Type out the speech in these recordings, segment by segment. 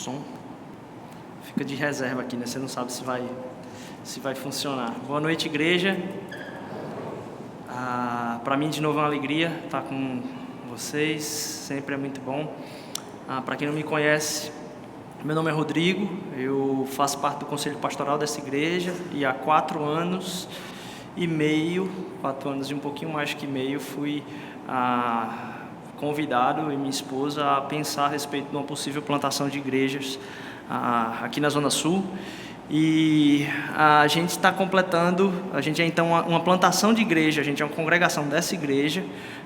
som fica de reserva aqui, né? Você não sabe se vai funcionar. Boa noite, igreja. Para mim, de novo, é uma alegria estar com vocês. Sempre é muito bom. Para quem não me conhece, meu nome é Rodrigo. Eu faço parte do conselho pastoral dessa igreja e há 4 anos e meio, 4 anos e um pouquinho mais que meio, fui convidado e minha esposa a pensar a respeito de uma possível plantação de igrejas aqui na Zona Sul. E a gente está completando, a gente é então uma plantação de igreja, a gente é uma congregação dessa igreja,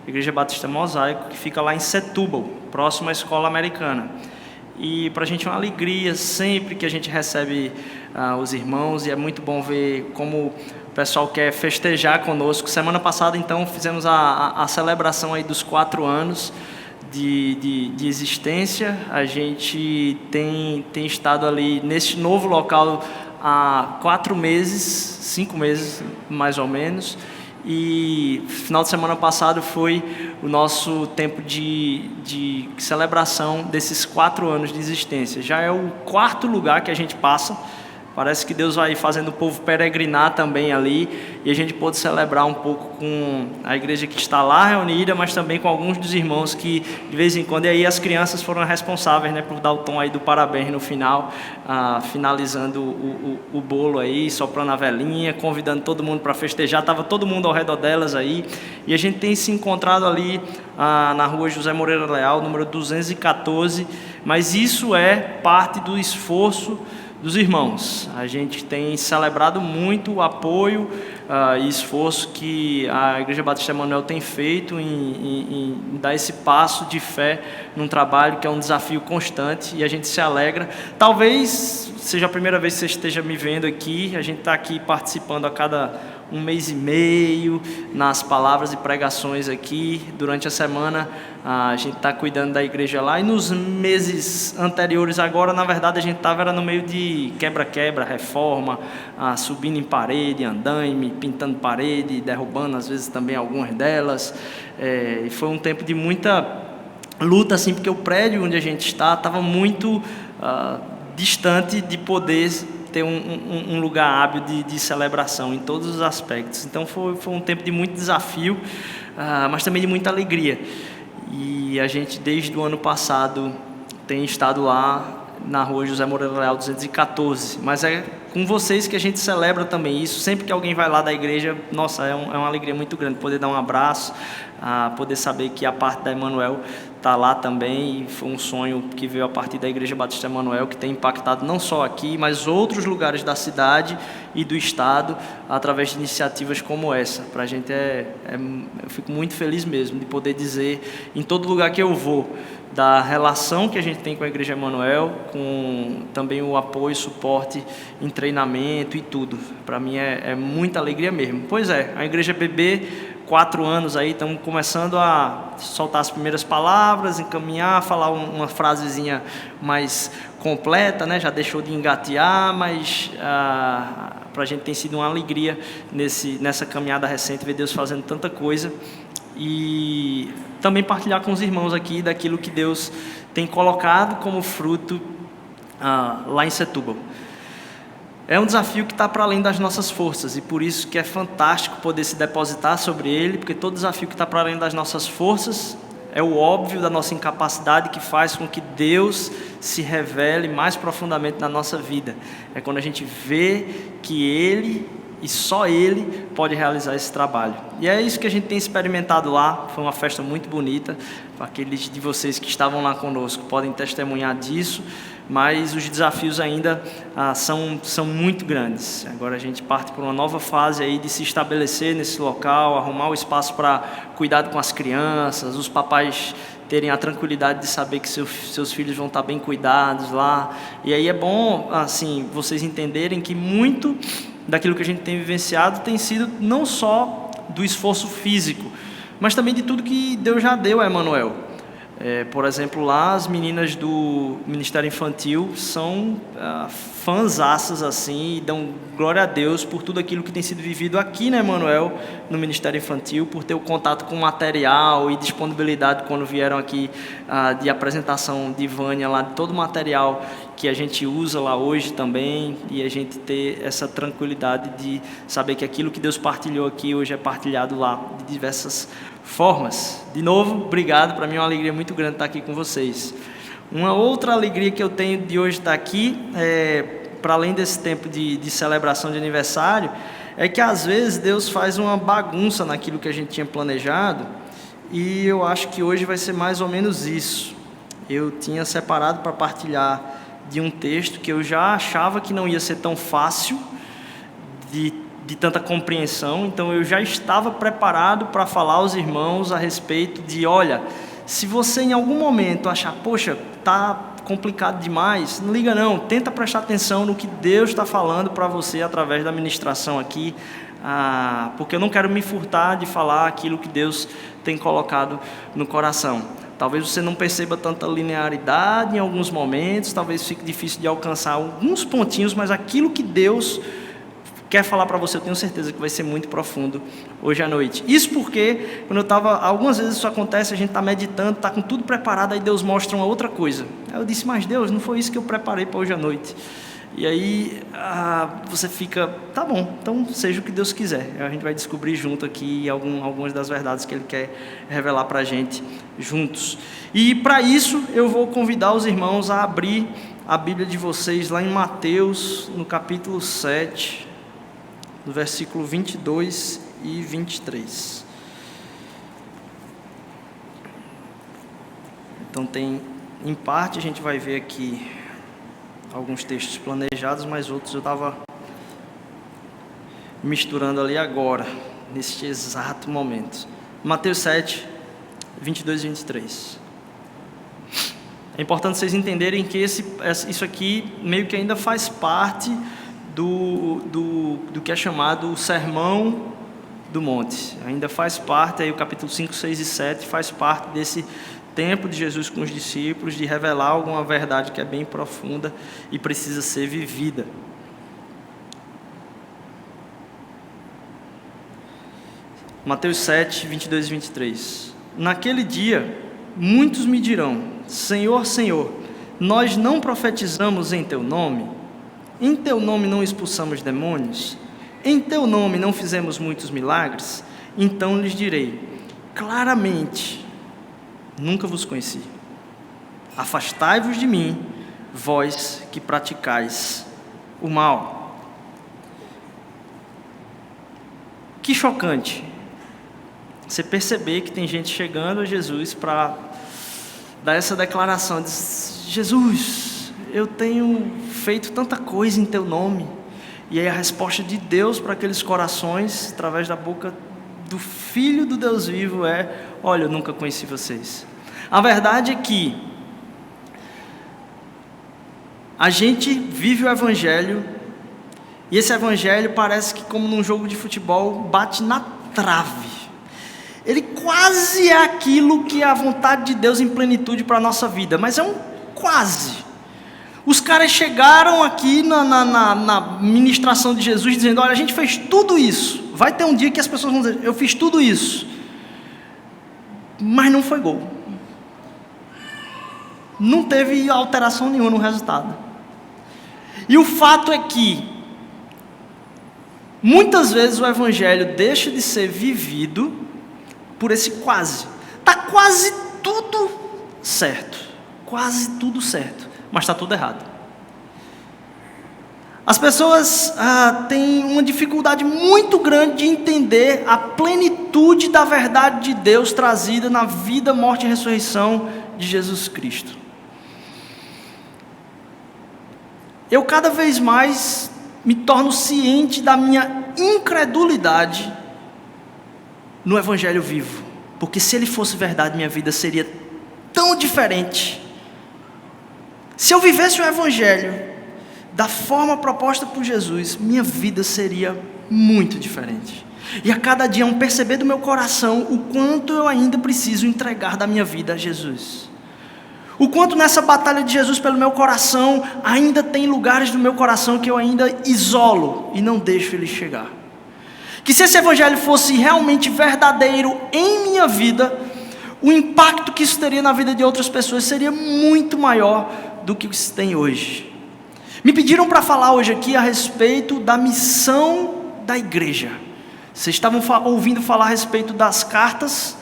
Igreja Batista Mosaico, que fica lá em Setúbal, próximo à Escola Americana. E para a gente é uma alegria sempre que a gente recebe os irmãos, e é muito bom ver como o pessoal quer festejar conosco. Semana passada, então, fizemos a celebração aí dos 4 anos de existência. A gente tem estado ali nesse novo local há 4 meses, 5 meses mais ou menos, e final de semana passado foi o nosso tempo de celebração desses 4 anos de existência. Já é o 4º lugar que a gente passa. Parece que Deus vai fazendo o povo peregrinar também ali, e a gente pôde celebrar um pouco com a igreja que está lá reunida, mas também com alguns dos irmãos que de vez em quando, e aí as crianças foram responsáveis, né, por dar o tom aí do parabéns no final, finalizando o bolo aí, soprando a velinha, convidando todo mundo para festejar. Estava todo mundo ao redor delas aí, e a gente tem se encontrado ali na rua José Moreira Leal, número 214, mas isso é parte do esforço dos irmãos. A gente tem celebrado muito o apoio e esforço que a Igreja Batista Emanuel tem feito em dar esse passo de fé num trabalho que é um desafio constante, e a gente se alegra. Talvez seja a primeira vez que você esteja me vendo aqui. A gente está aqui participando a cada 1 mês e meio nas palavras e pregações aqui. Durante a semana a gente está cuidando da igreja lá, e nos meses anteriores agora, na verdade, a gente estava no meio de quebra-quebra, reforma, subindo em parede, andaime, pintando parede, derrubando às vezes também algumas delas. E foi um tempo de muita luta, assim, porque o prédio onde a gente estava muito distante de poder ter um lugar hábil de celebração em todos os aspectos. Então foi um tempo de muito desafio, mas também de muita alegria. E a gente, desde o ano passado, tem estado lá na rua José Moreira Leal 214. Mas é com vocês que a gente celebra também isso. Sempre que alguém vai lá da igreja, nossa, é uma alegria muito grande poder dar um abraço, poder saber que a parte da Emanuel está lá também. E foi um sonho que veio a partir da Igreja Batista Emanuel, que tem impactado não só aqui, mas outros lugares da cidade e do estado, através de iniciativas como essa. Para a gente eu fico muito feliz mesmo de poder dizer, em todo lugar que eu vou, da relação que a gente tem com a Igreja Emanuel, com também o apoio, suporte em treinamento e tudo. Para mim é muita alegria mesmo. Pois é, a Igreja BB, 4 anos aí, estamos começando a soltar as primeiras palavras, encaminhar, falar uma frasezinha mais completa, né? Já deixou de engatear, mas para a gente tem sido uma alegria nessa caminhada recente, ver Deus fazendo tanta coisa, e também partilhar com os irmãos aqui daquilo que Deus tem colocado como fruto lá em Setúbal. É um desafio que está para além das nossas forças, e por isso que é fantástico poder se depositar sobre ele, porque todo desafio que está para além das nossas forças é o óbvio da nossa incapacidade, que faz com que Deus se revele mais profundamente na nossa vida. É quando a gente vê que Ele e só Ele pode realizar esse trabalho. E é isso que a gente tem experimentado lá. Foi uma festa muito bonita. Aqueles de vocês que estavam lá conosco podem testemunhar disso, mas os desafios ainda são muito grandes. Agora a gente parte por uma nova fase aí de se estabelecer nesse local, arrumar o espaço para cuidado com as crianças, os papais terem a tranquilidade de saber que seus filhos vão estar bem cuidados lá. E aí é bom, assim, vocês entenderem que muito daquilo que a gente tem vivenciado tem sido não só do esforço físico, mas também de tudo que Deus já deu a Emanuel. Por exemplo, lá as meninas do Ministério Infantil são fãzaças assim, e dão glória a Deus por tudo aquilo que tem sido vivido aqui, né, Emanuel, no Ministério Infantil, por ter o contato com material e disponibilidade quando vieram aqui de apresentação de Vânia, lá de todo o material que a gente usa lá hoje também, e a gente ter essa tranquilidade de saber que aquilo que Deus partilhou aqui hoje é partilhado lá de diversas formas. De novo, obrigado, para mim é uma alegria muito grande estar aqui com vocês. Uma outra alegria que eu tenho de hoje estar aqui, para além desse tempo de celebração de aniversário, é que às vezes Deus faz uma bagunça naquilo que a gente tinha planejado, e eu acho que hoje vai ser mais ou menos isso. Eu tinha separado para partilhar de um texto que eu já achava que não ia ser tão fácil de tanta compreensão, então eu já estava preparado para falar aos irmãos a respeito de, olha, se você em algum momento achar, poxa, está complicado demais, não liga não, tenta prestar atenção no que Deus está falando para você através da ministração aqui, porque eu não quero me furtar de falar aquilo que Deus tem colocado no coração. Talvez você não perceba tanta linearidade em alguns momentos, talvez fique difícil de alcançar alguns pontinhos, mas aquilo que Deus quer falar para você, eu tenho certeza que vai ser muito profundo hoje à noite. Isso porque, algumas vezes isso acontece, a gente está meditando, está com tudo preparado, aí Deus mostra uma outra coisa. Aí eu disse, mas Deus, não foi isso que eu preparei para hoje à noite. E aí você fica, tá bom, então seja o que Deus quiser. A gente vai descobrir junto aqui algumas das verdades que Ele quer revelar para a gente juntos. E para isso eu vou convidar os irmãos a abrir a Bíblia de vocês lá em Mateus, no capítulo 7, no versículo 22 e 23. Então em parte a gente vai ver aqui alguns textos planejados, mas outros eu estava misturando ali agora, neste exato momento. Mateus 7, 22 e 23. É importante vocês entenderem que isso aqui meio que ainda faz parte do que é chamado o Sermão do Monte. Ainda faz parte, aí o capítulo 5, 6 e 7 faz parte desse tempo de Jesus com os discípulos, de revelar alguma verdade que é bem profunda e precisa ser vivida. Mateus 7, 22 e 23. Naquele dia, muitos me dirão, Senhor, Senhor, nós não profetizamos em Teu nome? Em Teu nome não expulsamos demônios? Em Teu nome não fizemos muitos milagres? Então lhes direi, claramente, nunca vos conheci. Afastai-vos de mim, vós que praticais o mal. Que chocante você perceber que tem gente chegando a Jesus para dar essa declaração, diz, Jesus, eu tenho feito tanta coisa em Teu nome. E aí a resposta de Deus para aqueles corações, através da boca do Filho do Deus vivo é, olha, eu nunca conheci vocês. A verdade é que a gente vive o Evangelho, e esse Evangelho parece que, como num jogo de futebol, bate na trave. Ele quase é aquilo que é a vontade de Deus em plenitude para a nossa vida, mas é um quase. Os caras chegaram aqui na ministração de Jesus dizendo, olha, a gente fez tudo isso. Vai ter um dia que as pessoas vão dizer, eu fiz tudo isso, mas não foi gol. Não teve alteração nenhuma no resultado. E o fato é que muitas vezes o Evangelho deixa de ser vivido por esse quase. Está quase tudo certo. Quase tudo certo. Mas está tudo errado. As pessoas têm uma dificuldade muito grande de entender a plenitude da verdade de Deus trazida na vida, morte e ressurreição de Jesus Cristo. Eu cada vez mais me torno ciente da minha incredulidade no Evangelho vivo. Porque se ele fosse verdade, minha vida seria tão diferente. Se eu vivesse o Evangelho da forma proposta por Jesus, minha vida seria muito diferente. E a cada dia um perceber do meu coração o quanto eu ainda preciso entregar da minha vida a Jesus. O quanto nessa batalha de Jesus pelo meu coração, ainda tem lugares do meu coração que eu ainda isolo e não deixo ele chegar. Que se esse evangelho fosse realmente verdadeiro em minha vida, o impacto que isso teria na vida de outras pessoas seria muito maior do que isso tem hoje. Me pediram para falar hoje aqui a respeito da missão da igreja. Vocês estavam ouvindo falar a respeito das cartas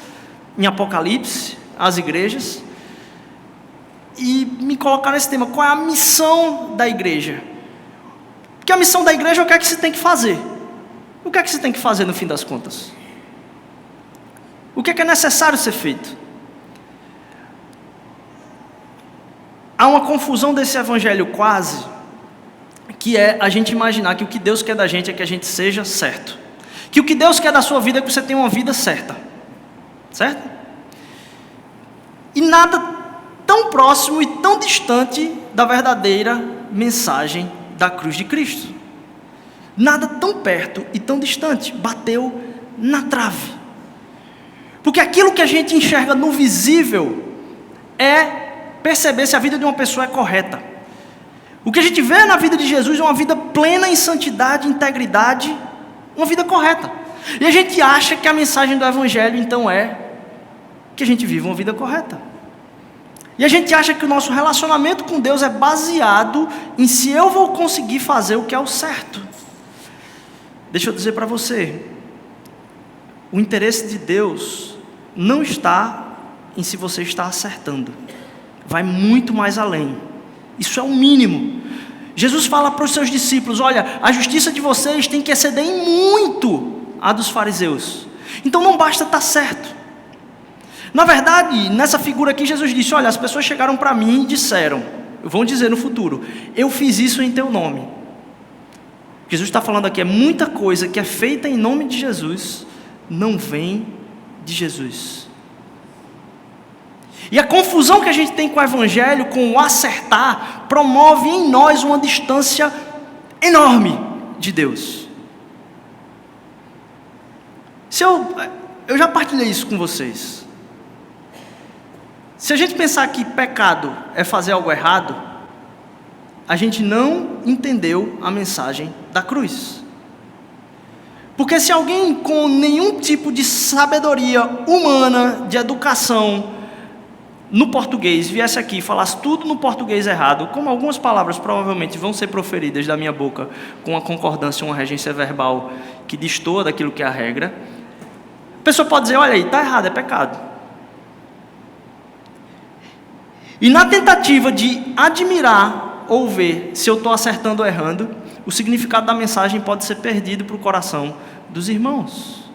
em Apocalipse, às igrejas, e me colocaram nesse tema, qual é a missão da igreja? Porque a missão da igreja é o que é que se tem que fazer. O que é que se tem que fazer no fim das contas? O que é necessário ser feito? Há uma confusão desse evangelho quase, que é a gente imaginar que o que Deus quer da gente é que a gente seja certo. Que o que Deus quer da sua vida é que você tenha uma vida certa. Certo? E nada tão próximo e tão distante da verdadeira mensagem da cruz de Cristo. Nada tão perto e tão distante. Bateu na trave. Porque aquilo que a gente enxerga no visível é perceber se a vida de uma pessoa é correta. O que a gente vê na vida de Jesus é uma vida plena em santidade, integridade, uma vida correta. E a gente acha que a mensagem do Evangelho então é que a gente vive uma vida correta. E a gente acha que o nosso relacionamento com Deus é baseado em se eu vou conseguir fazer o que é o certo. Deixa eu dizer para você, o interesse de Deus não está em se você está acertando. Vai muito mais além. Isso é o mínimo. Jesus fala para os seus discípulos, olha, a justiça de vocês tem que exceder em muito a dos fariseus. Então não basta estar certo. Na verdade, nessa figura aqui, Jesus disse, olha, as pessoas chegaram para mim e disseram, vão dizer no futuro, eu fiz isso em teu nome. Jesus está falando aqui, é muita coisa que é feita em nome de Jesus, não vem de Jesus. E a confusão que a gente tem com o Evangelho, com o acertar, promove em nós uma distância enorme de Deus. Eu já partilhei isso com vocês. Se a gente pensar que pecado é fazer algo errado, a gente não entendeu a mensagem da cruz. Porque se alguém com nenhum tipo de sabedoria humana, de educação, no português, viesse aqui e falasse tudo no português errado, como algumas palavras provavelmente vão ser proferidas da minha boca, com uma concordância, uma regência verbal que destoa daquilo que é a regra, a pessoa pode dizer, olha aí, está errado, é pecado. E na tentativa de admirar ou ver se eu estou acertando ou errando, o significado da mensagem pode ser perdido para o coração dos irmãos.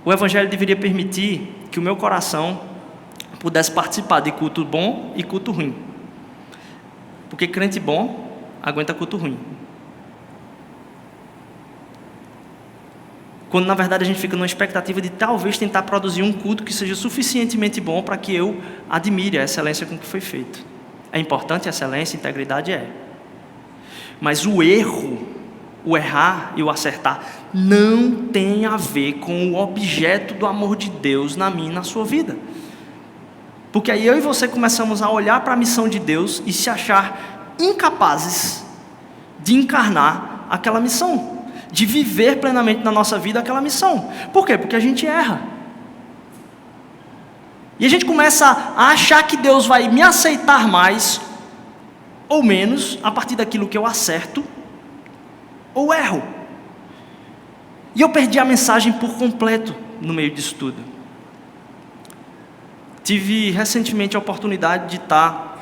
O Evangelho deveria permitir que o meu coração pudesse participar de culto bom e culto ruim. Porque crente bom aguenta culto ruim. Quando na verdade a gente fica numa expectativa de talvez tentar produzir um culto que seja suficientemente bom para que eu admire a excelência com que foi feito. É importante a excelência, a integridade é. Mas o erro, o errar e o acertar não tem a ver com o objeto do amor de Deus na minha e na sua vida. Porque aí eu e você começamos a olhar para a missão de Deus e se achar incapazes de encarnar aquela missão, de viver plenamente na nossa vida aquela missão. Por quê? Porque a gente erra. E a gente começa a achar que Deus vai me aceitar mais ou menos a partir daquilo que eu acerto ou erro. E eu perdi a mensagem por completo no meio disso tudo. Tive recentemente a oportunidade de estar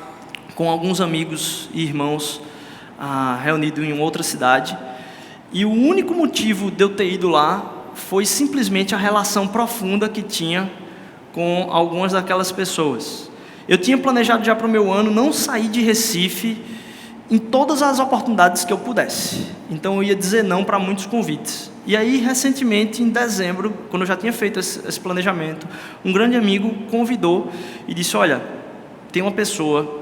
com alguns amigos e irmãos reunidos em outra cidade. E o único motivo de eu ter ido lá foi simplesmente a relação profunda que tinha com algumas daquelas pessoas. Eu tinha planejado já para o meu ano não sair de Recife em todas as oportunidades que eu pudesse. Então eu ia dizer não para muitos convites. E aí, recentemente, em dezembro, quando eu já tinha feito esse planejamento, um grande amigo convidou e disse, olha, tem uma pessoa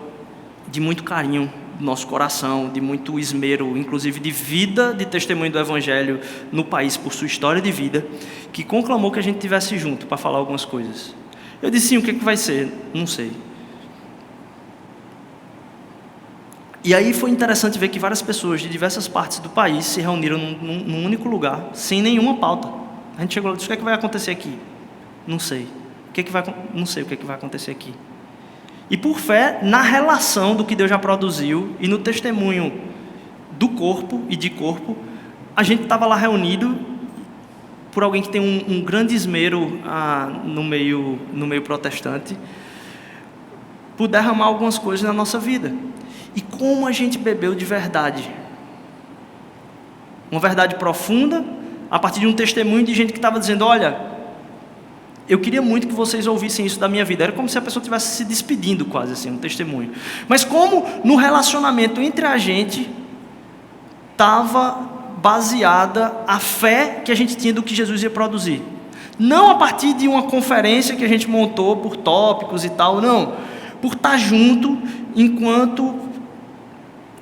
de muito carinho do nosso coração, de muito esmero, inclusive de vida, de testemunho do Evangelho no país por sua história de vida, que conclamou que a gente estivesse junto para falar algumas coisas. Eu disse, sim, o que vai ser? Não sei. E aí foi interessante ver que várias pessoas de diversas partes do país se reuniram num único lugar, sem nenhuma pauta. A gente chegou lá e disse, o que vai acontecer aqui? Não sei. Não sei o que vai acontecer aqui. E por fé, na relação do que Deus já produziu e no testemunho do corpo e de corpo, a gente estava lá reunido por alguém que tem um grande esmero no meio protestante, por derramar algumas coisas na nossa vida. E como a gente bebeu de verdade. Uma verdade profunda, a partir de um testemunho de gente que estava dizendo, olha, eu queria muito que vocês ouvissem isso da minha vida. Era como se a pessoa estivesse se despedindo quase assim, um testemunho. Mas como no relacionamento entre a gente estava baseada a fé que a gente tinha do que Jesus ia produzir. Não a partir de uma conferência que a gente montou por tópicos e tal, não. Por estar junto enquanto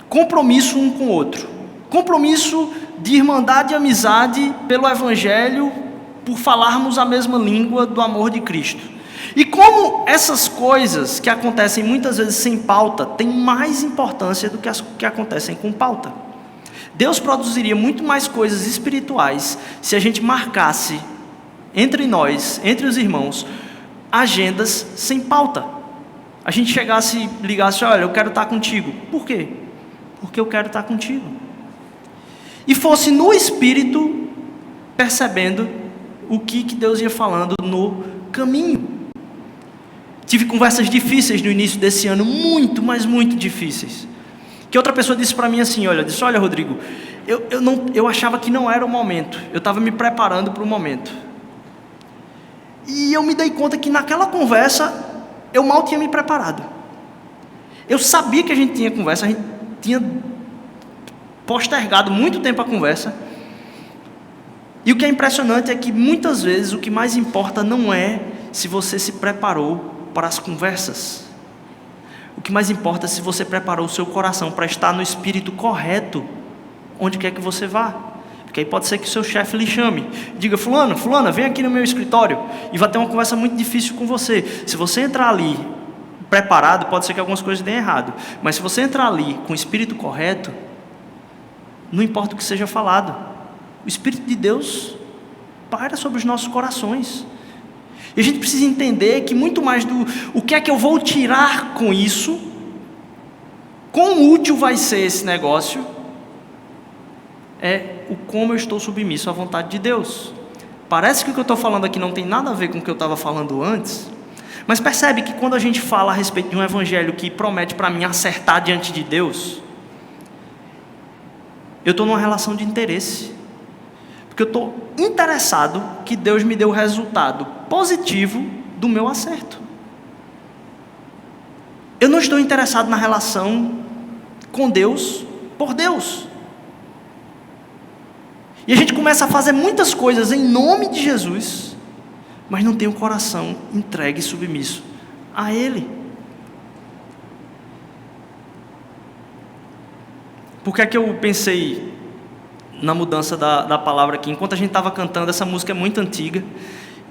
compromisso um com o outro. Compromisso de irmandade e amizade pelo Evangelho, por falarmos a mesma língua do amor de Cristo. E como essas coisas que acontecem muitas vezes sem pauta, têm mais importância do que as que acontecem com pauta. Deus produziria muito mais coisas espirituais se a gente marcasse entre nós, entre os irmãos, agendas sem pauta. A gente chegasse e ligasse, olha, eu quero estar contigo. Por quê? Porque eu quero estar contigo. E fosse no Espírito, percebendo o que Deus ia falando no caminho. Tive conversas difíceis no início desse ano, muito, mas muito difíceis. Que outra pessoa disse para mim assim, olha, Rodrigo, eu achava que não era o momento, eu estava me preparando para o momento. E eu me dei conta que naquela conversa, eu mal tinha me preparado. Eu sabia que a gente tinha conversa, a gente tinha postergado muito tempo a conversa. E o que é impressionante é que muitas vezes o que mais importa não é se você se preparou para as conversas. O que mais importa é se você preparou o seu coração para estar no espírito correto, onde quer que você vá. Porque aí pode ser que o seu chefe lhe chame, diga, fulana, vem aqui no meu escritório, e vai ter uma conversa muito difícil com você. Se você entrar ali preparado, pode ser que algumas coisas deem errado, mas se você entrar ali com o espírito correto, não importa o que seja falado, o Espírito de Deus paira sobre os nossos corações. E a gente precisa entender que muito mais do o que é que eu vou tirar com isso, quão útil vai ser esse negócio, é o como eu estou submisso à vontade de Deus. Parece que o que eu estou falando aqui não tem nada a ver com o que eu estava falando antes, mas percebe que quando a gente fala a respeito de um evangelho que promete para mim acertar diante de Deus, eu estou numa relação de interesse, porque eu estou interessado que Deus me dê o resultado positivo do meu acerto. Eu não estou interessado na relação com Deus por Deus. E a gente começa a fazer muitas coisas em nome de Jesus, mas não tem o coração entregue e submisso a Ele. Por que é que eu pensei na mudança da palavra aqui? Enquanto a gente estava cantando, essa música é muito antiga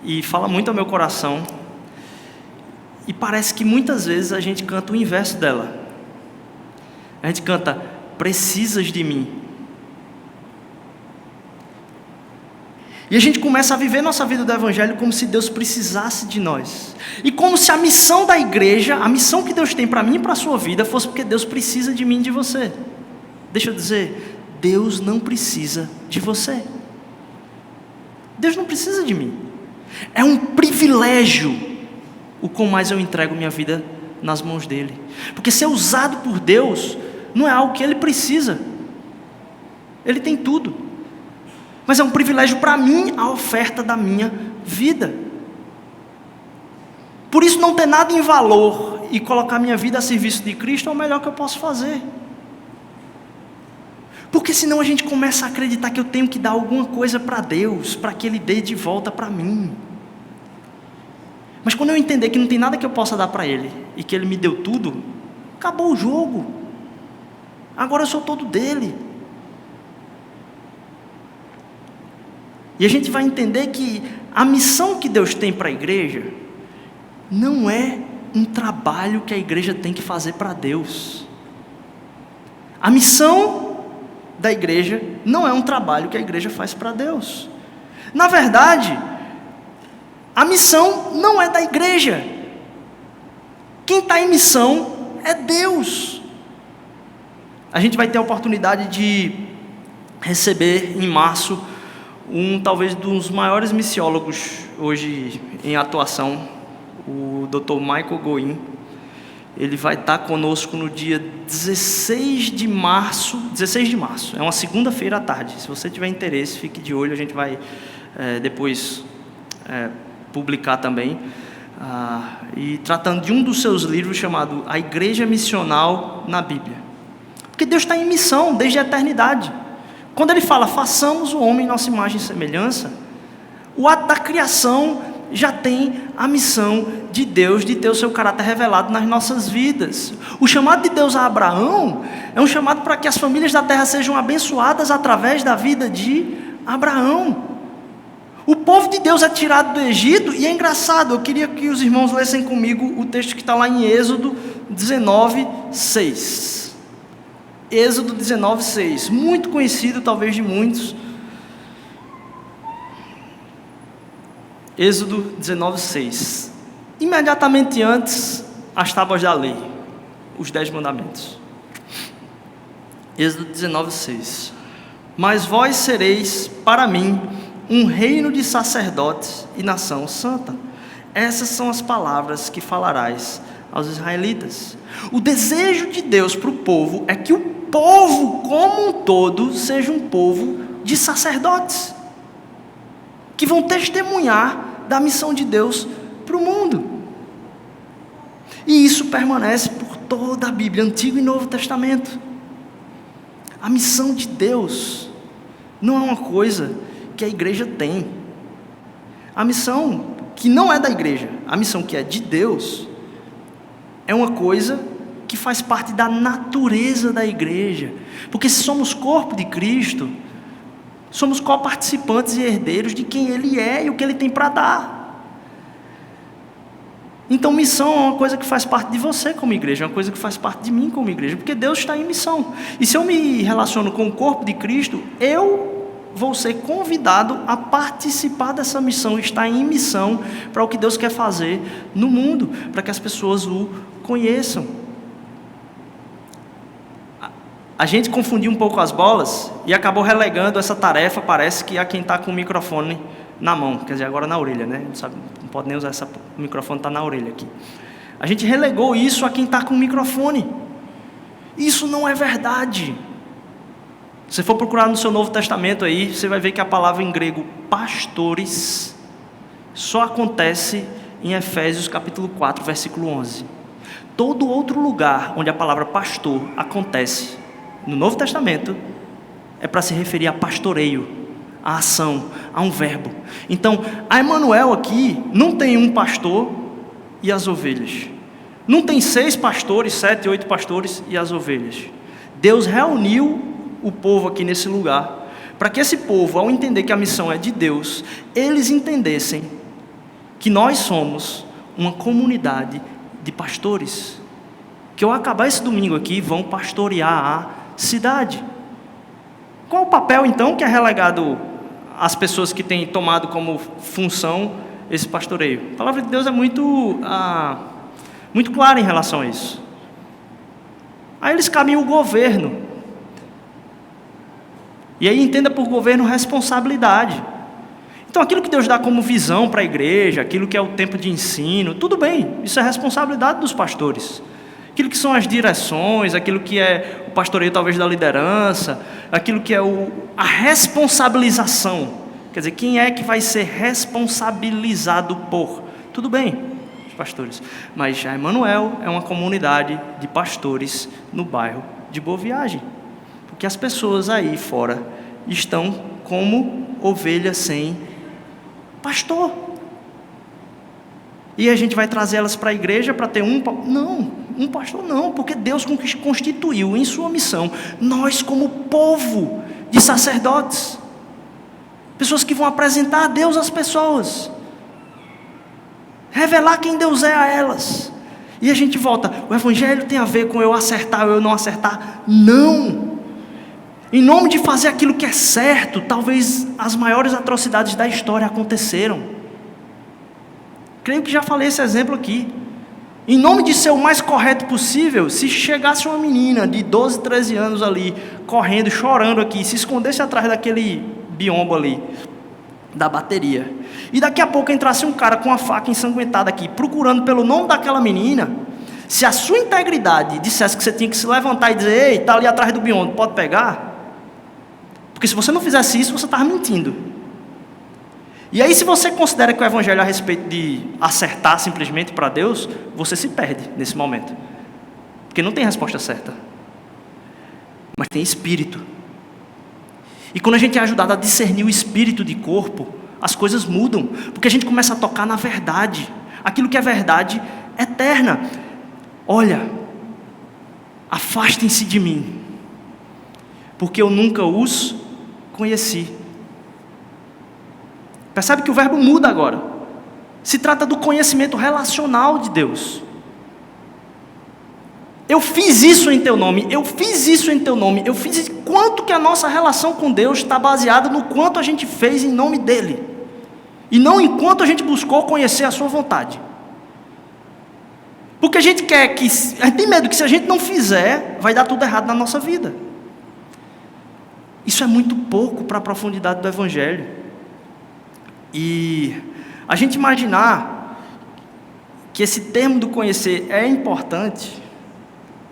e fala muito ao meu coração. E parece que muitas vezes a gente canta o inverso dela. A gente canta, precisas de mim. E a gente começa a viver nossa vida do Evangelho como se Deus precisasse de nós. E como se a missão da igreja, a missão que Deus tem para mim e para a sua vida, fosse porque Deus precisa de mim e de você. Deixa eu dizer, Deus não precisa de você. Deus não precisa de mim. É um privilégio o quão mais eu entrego minha vida nas mãos dEle. Porque ser usado por Deus não é algo que Ele precisa. Ele tem tudo. Mas é um privilégio para mim a oferta da minha vida. Por isso não ter nada em valor e colocar minha vida a serviço de Cristo é o melhor que eu posso fazer. Porque senão a gente começa a acreditar que eu tenho que dar alguma coisa para Deus, para que Ele dê de volta para mim. Mas quando eu entender que não tem nada que eu possa dar para Ele, e que Ele me deu tudo, acabou o jogo. Agora eu sou todo dele. E a gente vai entender que a missão que Deus tem para a igreja não é um trabalho que a igreja tem que fazer para Deus. A missão da igreja não é um trabalho que a igreja faz para Deus. Na verdade, a missão não é da igreja. Quem está em missão é Deus. A gente vai ter a oportunidade de receber em março talvez dos maiores missiólogos hoje em atuação, o Dr. Michael Goin. Ele vai estar conosco no dia 16 de março, é uma segunda-feira à tarde. Se você tiver interesse, fique de olho, a gente vai depois publicar também. E tratando de um dos seus livros chamado A Igreja Missional na Bíblia. Porque Deus está em missão desde a eternidade. Quando ele fala, façamos o homem em nossa imagem e semelhança, o ato da criação já tem a missão de Deus de ter o seu caráter revelado nas nossas vidas. O chamado de Deus a Abraão é um chamado para que as famílias da terra sejam abençoadas através da vida de Abraão. O povo de Deus é tirado do Egito, e é engraçado, eu queria que os irmãos lessem comigo o texto que está lá em Êxodo 19, 6. Êxodo 19, 6, muito conhecido talvez de muitos. Êxodo 19, 6. Imediatamente antes, as tábuas da lei, os 10 mandamentos. Êxodo 19, 6. Mas vós sereis para mim um reino de sacerdotes e nação santa. Essas são as palavras que falarás aos israelitas. O desejo de Deus para o povo é que o povo como um todo seja um povo de sacerdotes, que vão testemunhar da missão de Deus para o mundo. E isso permanece por toda a Bíblia, Antigo e Novo Testamento. A missão de Deus não é uma coisa que a igreja tem. A missão que não é da igreja, a missão que é de Deus, é uma coisa que faz parte da natureza da igreja. Porque se somos corpo de Cristo, somos coparticipantes e herdeiros de quem Ele é e o que Ele tem para dar. Então missão é uma coisa que faz parte de você como igreja, é uma coisa que faz parte de mim como igreja, porque Deus está em missão. E se eu me relaciono com o corpo de Cristo, eu vou ser convidado a participar dessa missão, estar em missão para o que Deus quer fazer no mundo, para que as pessoas o conheçam. A gente confundiu um pouco as bolas e acabou relegando essa tarefa, parece que a quem está com o microfone na mão, quer dizer, agora na orelha, né? Não pode nem usar o microfone, está na orelha aqui. A gente relegou isso a quem está com o microfone. Isso não é verdade. Se você for procurar no seu Novo Testamento aí, você vai ver que a palavra em grego pastores só acontece em Efésios capítulo 4, versículo 11. Todo outro lugar onde a palavra pastor acontece no Novo Testamento é para se referir a pastoreio, a ação, a um verbo. Então, a Emanuel aqui não tem um pastor e as ovelhas. Não tem 6 pastores, 7, 8 pastores e as ovelhas. Deus reuniu o povo aqui nesse lugar, para que esse povo, ao entender que a missão é de Deus, eles entendessem que nós somos uma comunidade de pastores, que ao acabar esse domingo aqui, vão pastorear a cidade. Qual o papel então que é relegado às pessoas que têm tomado como função esse pastoreio? A palavra de Deus é muito clara em relação a isso. Aí eles cabem o governo. E aí entenda por governo responsabilidade. Então aquilo que Deus dá como visão para a igreja, aquilo que é o tempo de ensino, tudo bem, isso é responsabilidade dos pastores. Aquilo que são as direções, aquilo que é o pastoreio talvez da liderança, aquilo que é a responsabilização. Quer dizer, quem é que vai ser responsabilizado por? Tudo bem, os pastores. Mas a Emanuel é uma comunidade de pastores no bairro de Boa Viagem. Porque as pessoas aí fora estão como ovelhas sem pastor. E a gente vai trazer elas para a igreja para ter um... Não, um pastor, não, porque Deus constituiu em sua missão nós como povo de sacerdotes, pessoas que vão apresentar a Deus às pessoas, revelar quem Deus é a elas. E a gente volta, o evangelho tem a ver com eu acertar ou eu não acertar? Não. Em nome de fazer aquilo que é certo, talvez as maiores atrocidades da história aconteceram. Creio que já falei esse exemplo aqui. Em nome de ser o mais correto possível, se chegasse uma menina de 12, 13 anos ali, correndo, chorando aqui, se escondesse atrás daquele biombo ali, da bateria, e daqui a pouco entrasse um cara com uma faca ensanguentada aqui, procurando pelo nome daquela menina, se a sua integridade dissesse que você tinha que se levantar e dizer, ei, está ali atrás do biombo, pode pegar? Porque se você não fizesse isso, você estava mentindo. E aí, se você considera que o evangelho é a respeito de acertar simplesmente para Deus, você se perde nesse momento, porque não tem resposta certa, mas tem espírito. E quando a gente é ajudado a discernir o espírito de corpo, as coisas mudam, porque a gente começa a tocar na verdade, aquilo que é verdade eterna. Olha, afastem-se de mim, porque eu nunca os conheci. Percebe que o verbo muda agora. Se trata do conhecimento relacional de Deus. Eu fiz isso em teu nome, eu fiz isso em teu nome, eu fiz isso. Quanto que a nossa relação com Deus está baseada no quanto a gente fez em nome dEle, e não em quanto a gente buscou conhecer a sua vontade. Porque a gente tem medo que se a gente não fizer, vai dar tudo errado na nossa vida. Isso é muito pouco para a profundidade do evangelho. E a gente imaginar que esse termo do conhecer é importante,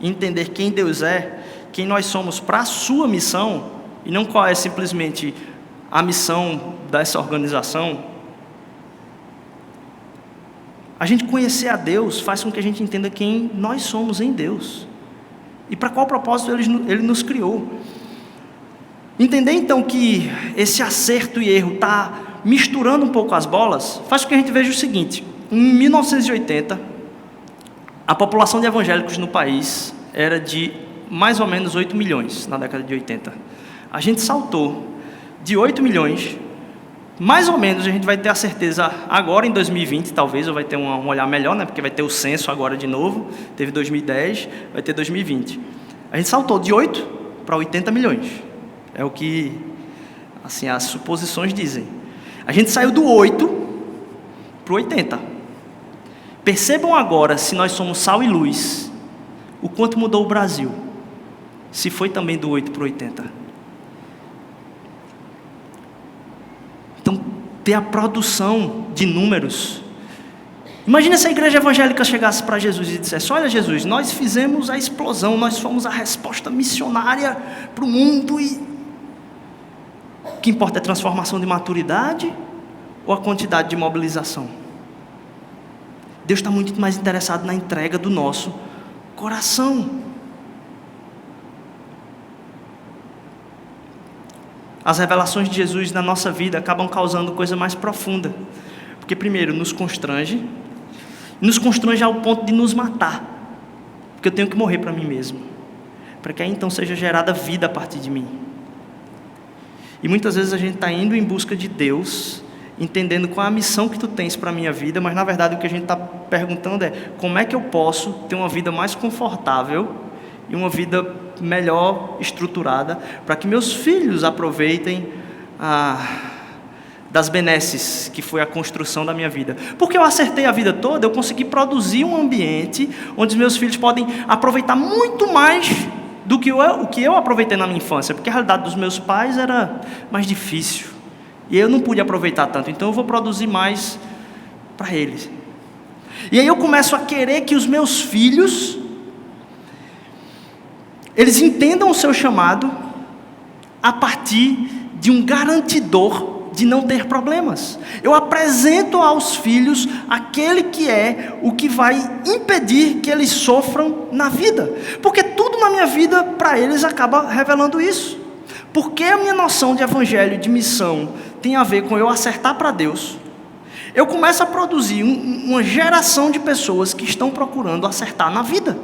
entender quem Deus é, quem nós somos para a sua missão, e não qual é simplesmente a missão dessa organização. A gente conhecer a Deus faz com que a gente entenda quem nós somos em Deus, e para qual propósito Ele nos criou. Entender então que esse acerto e erro está misturando um pouco as bolas, faz com que a gente veja o seguinte: em 1980, a população de evangélicos no país era de mais ou menos 8 milhões, na década de 80. A gente saltou de 8 milhões, mais ou menos, a gente vai ter a certeza agora em 2020, talvez, ou vai ter um olhar melhor, né? Porque vai ter o censo agora de novo, teve 2010, vai ter 2020. A gente saltou de 8 para 80 milhões, é o que assim, as suposições dizem. A gente saiu do 8 para o 80. Percebam agora, se nós somos sal e luz, o quanto mudou o Brasil, se foi também do 8 para o 80. Então, ter a produção de números. Imagina se a igreja evangélica chegasse para Jesus e dissesse: olha Jesus, nós fizemos a explosão, nós fomos a resposta missionária para o mundo, e o que importa é a transformação de maturidade ou a quantidade de mobilização? Deus está muito mais interessado na entrega do nosso coração. As revelações de Jesus na nossa vida acabam causando coisa mais profunda, porque primeiro nos constrange ao ponto de nos matar, porque eu tenho que morrer para mim mesmo, para que aí então seja gerada vida a partir de mim. E muitas vezes a gente está indo em busca de Deus, entendendo qual é a missão que tu tens para a minha vida, mas na verdade o que a gente está perguntando é: como é que eu posso ter uma vida mais confortável e uma vida melhor estruturada, para que meus filhos aproveitem das benesses que foi a construção da minha vida. Porque eu acertei a vida toda, eu consegui produzir um ambiente onde os meus filhos podem aproveitar muito mais do que o que eu aproveitei na minha infância, porque a realidade dos meus pais era mais difícil, e eu não pude aproveitar tanto, então eu vou produzir mais para eles. E aí eu começo a querer que os meus filhos, eles entendam o seu chamado a partir de um garantidor de não ter problemas. Eu apresento aos filhos aquele que é o que vai impedir que eles sofram na vida, porque tudo na minha vida para eles acaba revelando isso. Porque a minha noção de evangelho, de missão, tem a ver com eu acertar para Deus, eu começo a produzir uma geração de pessoas que estão procurando acertar na vida.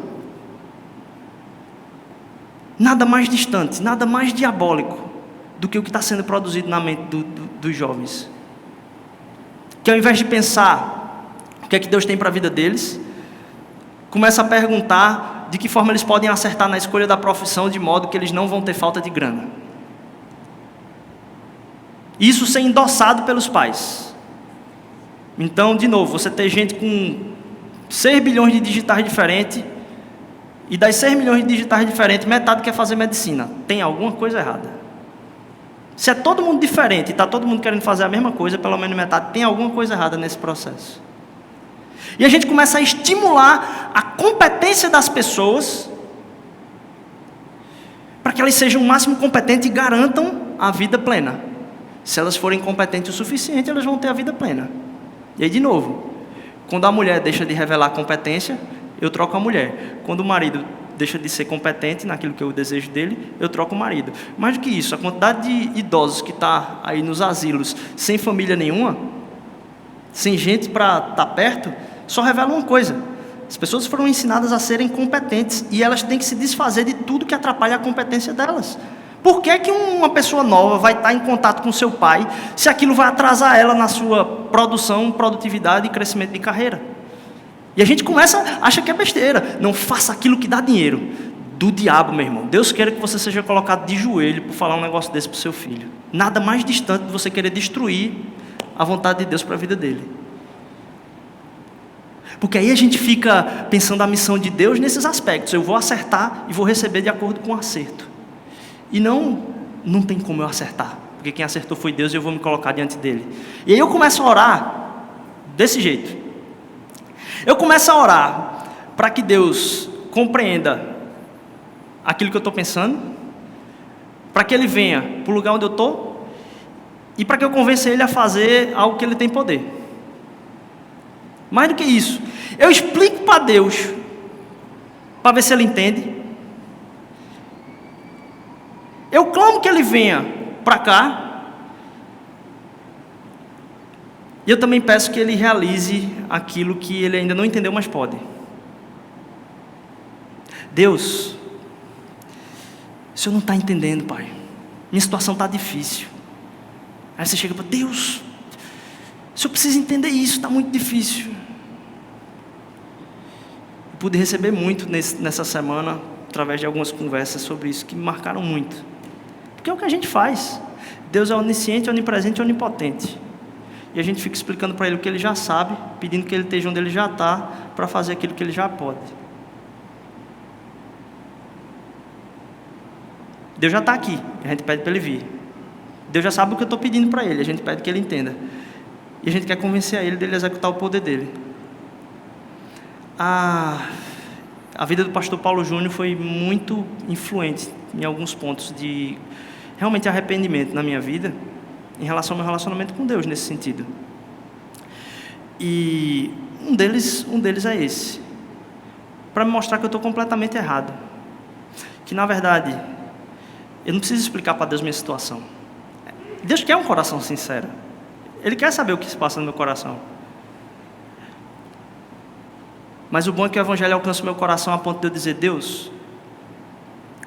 nada mais distante, nada mais diabólico do que o que está sendo produzido na mente dos jovens. Que ao invés de pensar o que é que Deus tem para a vida deles, começa a perguntar de que forma eles podem acertar na escolha da profissão de modo que eles não vão ter falta de grana. Isso ser endossado pelos pais. Então, de novo, você tem gente com 6 bilhões de digitais diferentes, e das 6 milhões de digitais diferentes, metade quer fazer medicina. Tem alguma coisa errada. Se é todo mundo diferente e está todo mundo querendo fazer a mesma coisa, pelo menos metade, tem alguma coisa errada nesse processo. E a gente começa a estimular a competência das pessoas para que elas sejam o máximo competentes e garantam a vida plena. Se elas forem competentes o suficiente, elas vão ter a vida plena. E aí, de novo, quando a mulher deixa de revelar competência, eu troco a mulher. Quando o marido deixa de ser competente naquilo que eu desejo dele, eu troco o marido. Mais do que isso, a quantidade de idosos que está aí nos asilos, sem família nenhuma, sem gente para estar perto, só revela uma coisa: as pessoas foram ensinadas a serem competentes, e elas têm que se desfazer de tudo que atrapalha a competência delas. Por que que uma pessoa nova vai estar em contato com seu pai, se aquilo vai atrasar ela na sua produção, produtividade e crescimento de carreira? E a gente acha que é besteira. Não faça aquilo que dá dinheiro. Do diabo, meu irmão. Deus queira que você seja colocado de joelho por falar um negócio desse para o seu filho. Nada mais distante de você querer destruir a vontade de Deus para a vida dele. Porque aí a gente fica pensando a missão de Deus nesses aspectos. Eu vou acertar e vou receber de acordo com o acerto. E não tem como eu acertar. Porque quem acertou foi Deus e eu vou me colocar diante dele. E aí eu começo a orar desse jeito. Eu começo a orar para que Deus compreenda aquilo que eu estou pensando, para que Ele venha para o lugar onde eu estou, e para que eu convença Ele a fazer algo que Ele tem poder. Mais do que isso, eu explico para Deus, para ver se Ele entende. Eu clamo que Ele venha para cá, e eu também peço que Ele realize aquilo que Ele ainda não entendeu, mas pode. Deus, o Senhor não está entendendo, Pai. Minha situação está difícil. Aí você chega para Deus, o Senhor precisa entender isso, está muito difícil. Eu pude receber muito nessa semana, através de algumas conversas sobre isso, que me marcaram muito. Porque é o que a gente faz. Deus é onisciente, onipresente e onipotente. E a gente fica explicando para Ele o que Ele já sabe, pedindo que Ele esteja onde Ele já está, para fazer aquilo que Ele já pode. Deus já está aqui, a gente pede para Ele vir. Deus já sabe o que eu estou pedindo para Ele, a gente pede que Ele entenda. E a gente quer convencer a Ele dele executar o poder dele. A vida do pastor Paulo Júnior foi muito influente em alguns pontos de realmente arrependimento na minha vida, em relação ao meu relacionamento com Deus nesse sentido. E um deles é esse, para me mostrar que eu estou completamente errado, que na verdade eu não preciso explicar para Deus minha situação. Deus quer um coração sincero, Ele quer saber o que se passa no meu coração. Mas o bom é que o Evangelho alcança o meu coração a ponto de eu dizer: Deus,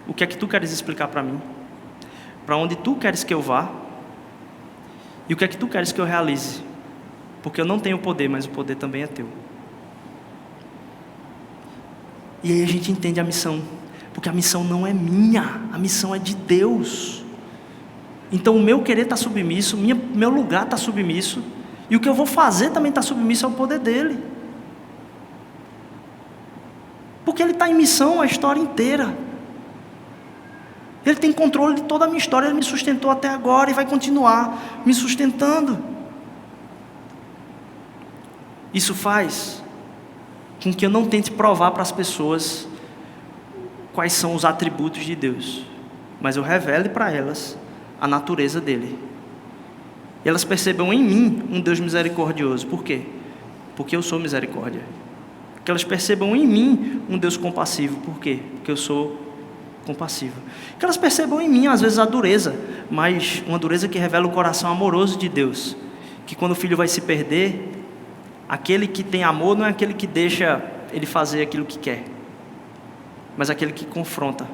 o que é que Tu queres explicar para mim? Para onde Tu queres que eu vá? E o que é que Tu queres que eu realize? Porque eu não tenho poder, mas o poder também é Teu. E aí a gente entende a missão. Porque a missão não é minha, a missão é de Deus. Então o meu querer está submisso, meu lugar está submisso, e o que eu vou fazer também está submisso ao poder dEle. Porque Ele está em missão a história inteira. Ele tem controle de toda a minha história. Ele me sustentou até agora e vai continuar me sustentando. Isso faz com que eu não tente provar para as pessoas quais são os atributos de Deus, mas eu revele para elas a natureza dEle. E elas percebam em mim um Deus misericordioso. Por quê? Porque eu sou misericórdia. Que elas percebam em mim um Deus compassivo. Por quê? Porque eu sou compassivo. Que elas percebam em mim, às vezes, a dureza, mas uma dureza que revela o coração amoroso de Deus. Que quando o filho vai se perder, aquele que tem amor não é aquele que deixa ele fazer aquilo que quer, mas aquele que confronta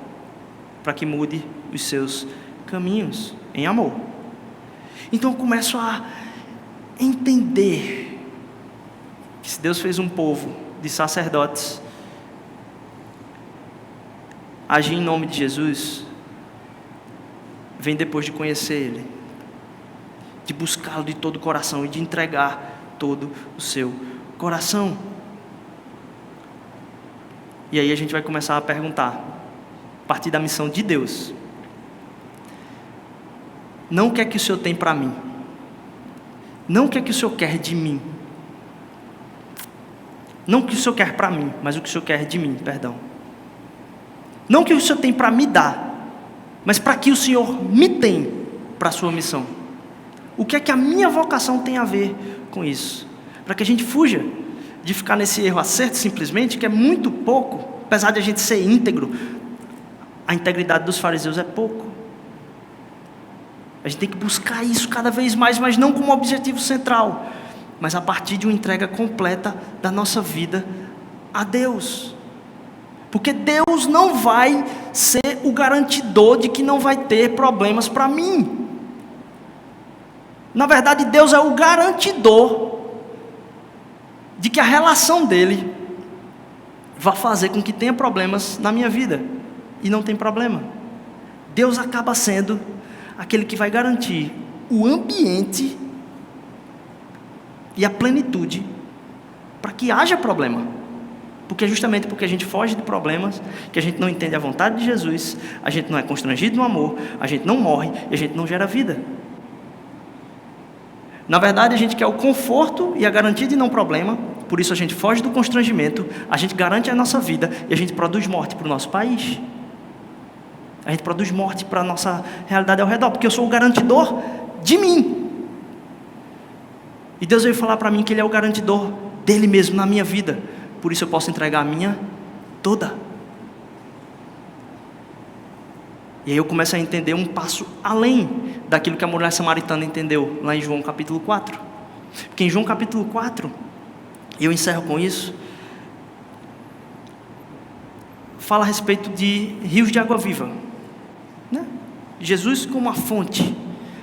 para que mude os seus caminhos em amor. Então eu começo a entender que se Deus fez um povo de sacerdotes agir em nome de Jesus, vem depois de conhecer Ele, de buscá-lo de todo o coração e de entregar todo o seu coração. E aí a gente vai começar a perguntar, a partir da missão de Deus, não o que é que o Senhor tem para mim, não o que é que o Senhor quer de mim, não o que o Senhor quer para mim, mas o que o Senhor quer de mim, perdão. Não o que o Senhor tem para me dar, mas para que o Senhor me tem para a sua missão. O que é que a minha vocação tem a ver com isso? Para que a gente fuja de ficar nesse erro acerto simplesmente, que é muito pouco, apesar de a gente ser íntegro, a integridade dos fariseus é pouco. A gente tem que buscar isso cada vez mais, mas não como objetivo central, mas a partir de uma entrega completa da nossa vida a Deus. Porque Deus não vai ser o garantidor de que não vai ter problemas para mim. Na verdade, Deus é o garantidor de que a relação dele vai fazer com que tenha problemas na minha vida. E não tem problema. Deus acaba sendo aquele que vai garantir o ambiente e a plenitude para que haja problema. Porque justamente porque a gente foge de problemas, que a gente não entende a vontade de Jesus, a gente não é constrangido no amor, a gente não morre e a gente não gera vida. Na verdade, a gente quer o conforto e a garantia de não problema, por isso a gente foge do constrangimento, a gente garante a nossa vida e a gente produz morte para o nosso país. A gente produz morte para a nossa realidade ao redor, porque eu sou o garantidor de mim. E Deus veio falar para mim que Ele é o garantidor dele mesmo na minha vida. Por isso eu posso entregar a minha toda. E aí eu começo a entender um passo além daquilo que a mulher samaritana entendeu lá em João capítulo 4. Porque em João capítulo 4, e eu encerro com isso, fala a respeito de rios de água viva, né? Jesus como a fonte,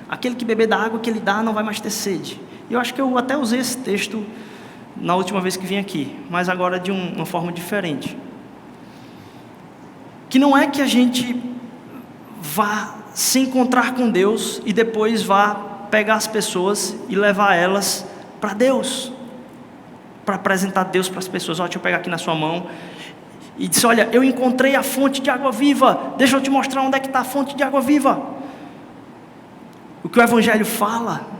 aquele que beber da água que Ele dá não vai mais ter sede. E eu acho que eu até usei esse texto na última vez que vim aqui, mas agora de uma forma diferente. Que não é que a gente vá se encontrar com Deus e depois vá pegar as pessoas e levar elas para Deus, para apresentar Deus para as pessoas. Deixa eu pegar aqui na sua mão e dizer: olha, eu encontrei a fonte de água viva, deixa eu te mostrar onde é que está a fonte de água viva. O que o Evangelho fala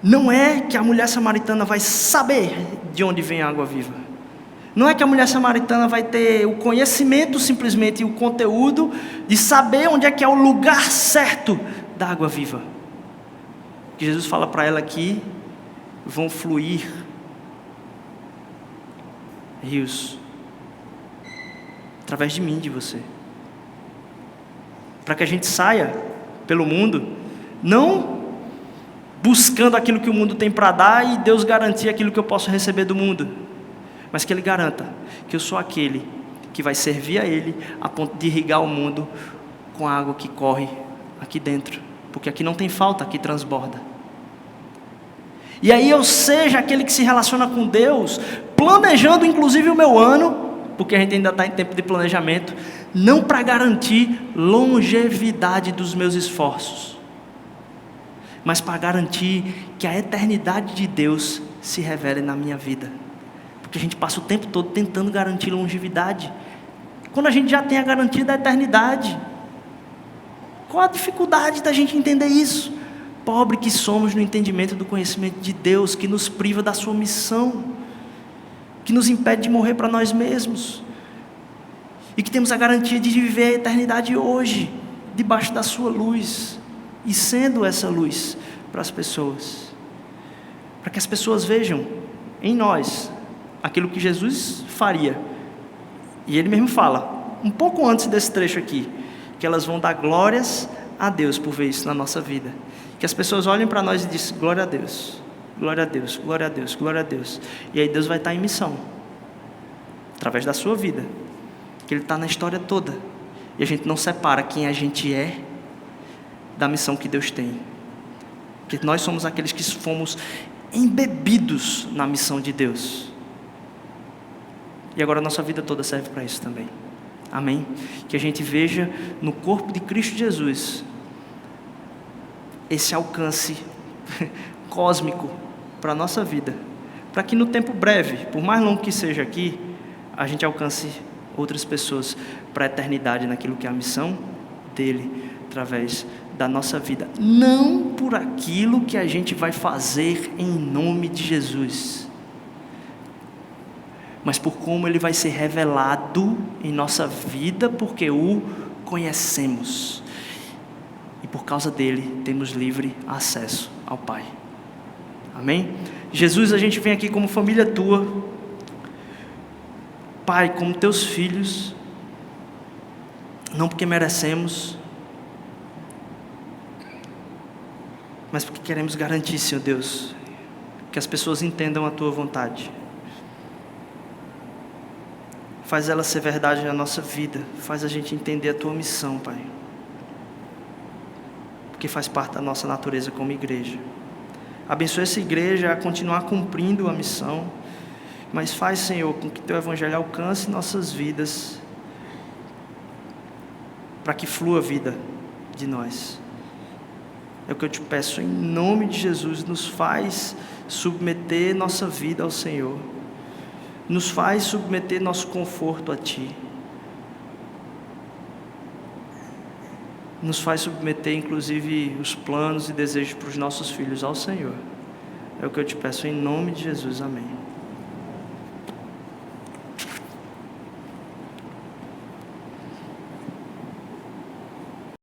não é que a mulher samaritana vai saber de onde vem a água viva. Não é que a mulher samaritana vai ter o conhecimento simplesmente e o conteúdo de saber onde é que é o lugar certo da água viva. Que Jesus fala para ela que vão fluir rios através de mim, de você. Para que a gente saia pelo mundo, não buscando aquilo que o mundo tem para dar e Deus garantir aquilo que eu posso receber do mundo, mas que Ele garanta que eu sou aquele que vai servir a Ele a ponto de irrigar o mundo com a água que corre aqui dentro, porque aqui não tem falta, aqui transborda. E aí eu seja aquele que se relaciona com Deus, planejando inclusive o meu ano, porque a gente ainda está em tempo de planejamento, não para garantir longevidade dos meus esforços, mas para garantir que a eternidade de Deus se revele na minha vida. Porque a gente passa o tempo todo tentando garantir longevidade, quando a gente já tem a garantia da eternidade. Qual a dificuldade da gente entender isso? Pobre que somos no entendimento do conhecimento de Deus, que nos priva da sua missão, que nos impede de morrer para nós mesmos, e que temos a garantia de viver a eternidade hoje, debaixo da sua luz, e sendo essa luz para as pessoas, para que as pessoas vejam em nós aquilo que Jesus faria. E Ele mesmo fala, um pouco antes desse trecho aqui, que elas vão dar glórias a Deus por ver isso na nossa vida. Que as pessoas olhem para nós e dizem: glória a Deus, glória a Deus, glória a Deus, glória a Deus. E aí Deus vai estar em missão, através da sua vida, que Ele está na história toda. E a gente não separa quem a gente é da missão que Deus tem. Porque nós somos aqueles que fomos embebidos na missão de Deus. E agora a nossa vida toda serve para isso também. Amém? Que a gente veja no corpo de Cristo Jesus esse alcance cósmico para a nossa vida. Para que no tempo breve, por mais longo que seja aqui, a gente alcance outras pessoas para a eternidade naquilo que é a missão dele, através da nossa vida. Não por aquilo que a gente vai fazer em nome de Jesus, mas por como ele vai ser revelado em nossa vida, porque o conhecemos. E por causa dele, temos livre acesso ao Pai. Amém? Jesus, a gente vem aqui como família tua, Pai, como teus filhos, não porque merecemos, mas porque queremos garantir, Senhor Deus, que as pessoas entendam a tua vontade. Faz ela ser verdade na nossa vida, faz a gente entender a tua missão, Pai, porque faz parte da nossa natureza como igreja. Abençoa essa igreja a continuar cumprindo a missão, mas faz, Senhor, com que teu evangelho alcance nossas vidas, para que flua a vida de nós. É o que eu te peço em nome de Jesus. Nos faz submeter nossa vida ao Senhor, nos faz submeter nosso conforto a Ti, nos faz submeter inclusive os planos e desejos para os nossos filhos ao Senhor. É o que eu te peço em nome de Jesus, amém.